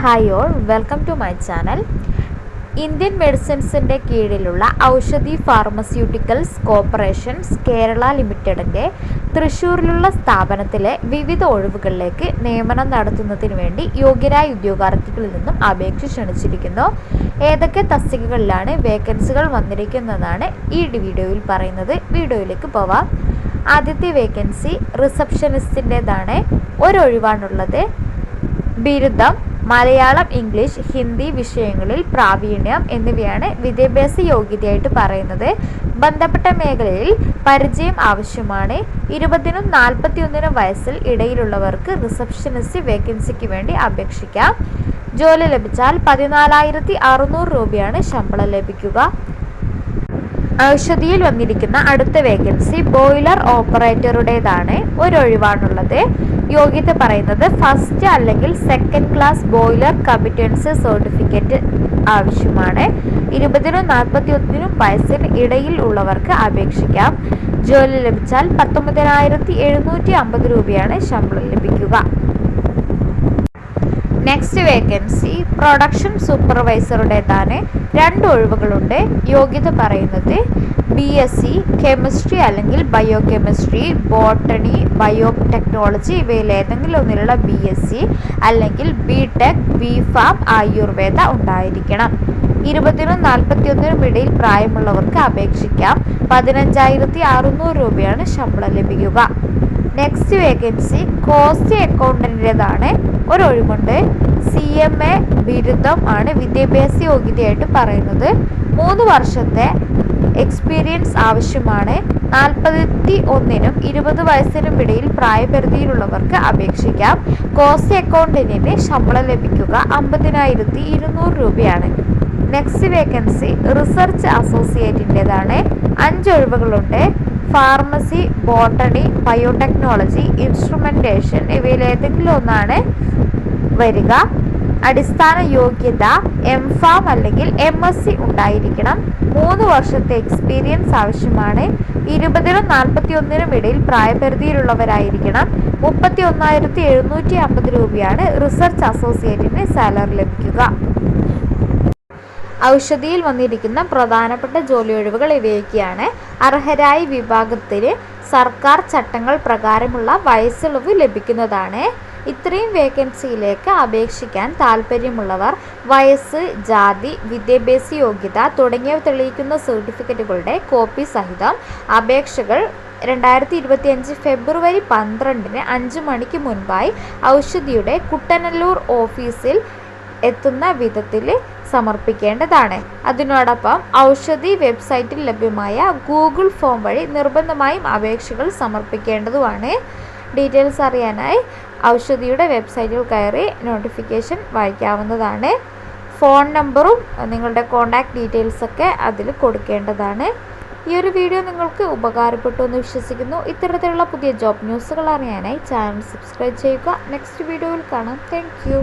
Hi all, welcome to my channel. Indian മെഡിസിൻസിൻ്റെ കീഴിലുള്ള Oushadhi pharmaceuticals corporations Kerala ലിമിറ്റഡിൻ്റെ തൃശ്ശൂരിലുള്ള സ്ഥാപനത്തിലെ വിവിധ ഒഴിവുകളിലേക്ക് നിയമനം നടത്തുന്നതിന് വേണ്ടി യോഗ്യരായ ഉദ്യോഗാർത്ഥികളിൽ നിന്നും അപേക്ഷ ക്ഷണിച്ചിരിക്കുന്നു. ഏതൊക്കെ തസ്തികകളിലാണ് വേക്കൻസികൾ വന്നിരിക്കുന്നതാണ് ഈ വീഡിയോയിൽ പറയുന്നത്. വീഡിയോയിലേക്ക് പോവാം. ആദ്യത്തെ വേക്കൻസി റിസപ്ഷനിസ്റ്റിൻ്റെതാണ്. ഒരൊഴിവാണുള്ളത്. ബിരുദം, മലയാളം, ഇംഗ്ലീഷ്, ഹിന്ദി വിഷയങ്ങളിൽ പ്രാവീണ്യം എന്നിവയാണ് വിദ്യാഭ്യാസ യോഗ്യതയായിട്ട് പറയുന്നത്. ബന്ധപ്പെട്ട മേഖലയിൽ പരിചയം ആവശ്യമാണ്. 20-നും 41 വയസ്സിൽ ഇടയിലുള്ളവർക്ക് റിസപ്ഷനിസ്റ്റ് വേക്കൻസിക്ക് വേണ്ടി അപേക്ഷിക്കാം. ജോലി ലഭിച്ചാൽ 14,600 രൂപയാണ് ശമ്പളം ലഭിക്കുക. ഔഷധിയിൽ വന്നിരിക്കുന്ന അടുത്ത വേക്കൻസി ബോയിലർ ഓപ്പറേറ്ററുടേതാണ്. ഒരൊഴിവാണുള്ളത്. യോഗ്യത പറയുന്നത് ഫസ്റ്റ് അല്ലെങ്കിൽ സെക്കൻഡ് ക്ലാസ് ബോയിലർ കമ്പിറ്റൻസി സർട്ടിഫിക്കറ്റ് ആവശ്യമാണ്. 20-നും 41 വയസ്സിന് ഇടയിൽ ഉള്ളവർക്ക് അപേക്ഷിക്കാം. ജോലി ലഭിച്ചാൽ 19,750 രൂപയാണ് ശമ്പളം ലഭിക്കുക. നെക്സ്റ്റ് വേക്കൻസി പ്രൊഡക്ഷൻ സൂപ്പർവൈസറുടേതാണ്. 2 ഒഴിവുകളുണ്ട്. യോഗ്യത പറയുന്നത് BSc കെമിസ്ട്രി അല്ലെങ്കിൽ ബയോ കെമിസ്ട്രി, ബോട്ടണി, ബയോടെക്നോളജി ഇവയിൽ ഏതെങ്കിലും ഒന്നിലുള്ള BSc അല്ലെങ്കിൽ BTech, BPharm, ആയുർവേദ ഉണ്ടായിരിക്കണം. 20-നും 41 ഇടയിൽ പ്രായമുള്ളവർക്ക് അപേക്ഷിക്കാം. 15,600 രൂപയാണ് ശമ്പളം ലഭിക്കുക. നെക്സ്റ്റ് വേക്കൻസി കോസ്റ്റ് അക്കൗണ്ടന്റിൻ്റെതാണ്. ഒരൊഴിവുണ്ട്. CMA ബിരുദം ആണ് വിദ്യാഭ്യാസ യോഗ്യതയായിട്ട് പറയുന്നത്. 3 വർഷത്തെ എക്സ്പീരിയൻസ് ആവശ്യമാണ്. 41-നും 20 വയസ്സിനും ഇടയിൽ പ്രായപരിധിയിലുള്ളവർക്ക് അപേക്ഷിക്കാം. കോസ്റ്റ് അക്കൗണ്ടന്റിന് ശമ്പളം ലഭിക്കുക 50,200 രൂപയാണ്. നെക്സ്റ്റ് വേക്കൻസി റിസർച്ച് അസോസിയേറ്റിൻ്റെതാണ്. 5 ഒഴിവുകളുണ്ട്. ഫാർമസി, ബോട്ടണി, ബയോടെക്നോളജി, ഇൻസ്ട്രുമെൻറ്റേഷൻ ഇവയിൽ ഏതെങ്കിലും ഒന്നാണ് വരിക. അടിസ്ഥാന യോഗ്യത MPharm അല്ലെങ്കിൽ MSc ഉണ്ടായിരിക്കണം. 3 വർഷത്തെ എക്സ്പീരിയൻസ് ആവശ്യമാണ്. 20-നും 41 ഇടയിൽ പ്രായപരിധിയിലുള്ളവരായിരിക്കണം. 31,750 രൂപയാണ് റിസർച്ച് അസോസിയേറ്റിന് സാലറി ലഭിക്കുക. ഔഷധിയിൽ വന്നിരിക്കുന്ന പ്രധാനപ്പെട്ട ജോലി ഒഴിവുകൾ ഇവയൊക്കെയാണ്. അർഹരായ വിഭാഗത്തിന് സർക്കാർ ചട്ടങ്ങൾ പ്രകാരമുള്ള വയസ്സിളവ് ലഭിക്കുന്നതാണ്. ഇത്രയും വേക്കൻസിയിലേക്ക് അപേക്ഷിക്കാൻ താൽപ്പര്യമുള്ളവർ വയസ്സ്, ജാതി, വിദ്യാഭ്യാസ യോഗ്യത തുടങ്ങിയവ തെളിയിക്കുന്ന സർട്ടിഫിക്കറ്റുകളുടെ കോപ്പി സഹിതം അപേക്ഷകൾ 2025 ഫെബ്രുവരി 12-ന് 5 മണിക്ക് മുൻപായി ഔഷധിയുടെ കുട്ടനല്ലൂർ ഓഫീസിൽ എത്തുന്ന വിധത്തിൽ സമർപ്പിക്കേണ്ടതാണ്. അതിനോടൊപ്പം ഔഷധി വെബ്സൈറ്റിൽ ലഭ്യമായ ഗൂഗിൾ ഫോം വഴി നിർബന്ധമായും അപേക്ഷകൾ സമർപ്പിക്കേണ്ടതുമാണ്. ഡീറ്റെയിൽസ് അറിയാനായി ഔഷധിയുടെ വെബ്സൈറ്റിൽ കയറി നോട്ടിഫിക്കേഷൻ വായിക്കാവുന്നതാണ്. ഫോൺ നമ്പറും നിങ്ങളുടെ കോൺടാക്ട് ഡീറ്റെയിൽസൊക്കെ അതിൽ കൊടുക്കേണ്ടതാണ്. ഈ ഒരു വീഡിയോ നിങ്ങൾക്ക് ഉപകാരപ്പെട്ടു എന്ന് വിശ്വസിക്കുന്നു. ഇത്തരത്തിലുള്ള പുതിയ ജോബ് ന്യൂസുകൾ അറിയാനായി ചാനൽ സബ്സ്ക്രൈബ് ചെയ്യുക. നെക്സ്റ്റ് വീഡിയോയിൽ കാണാം. Thank you.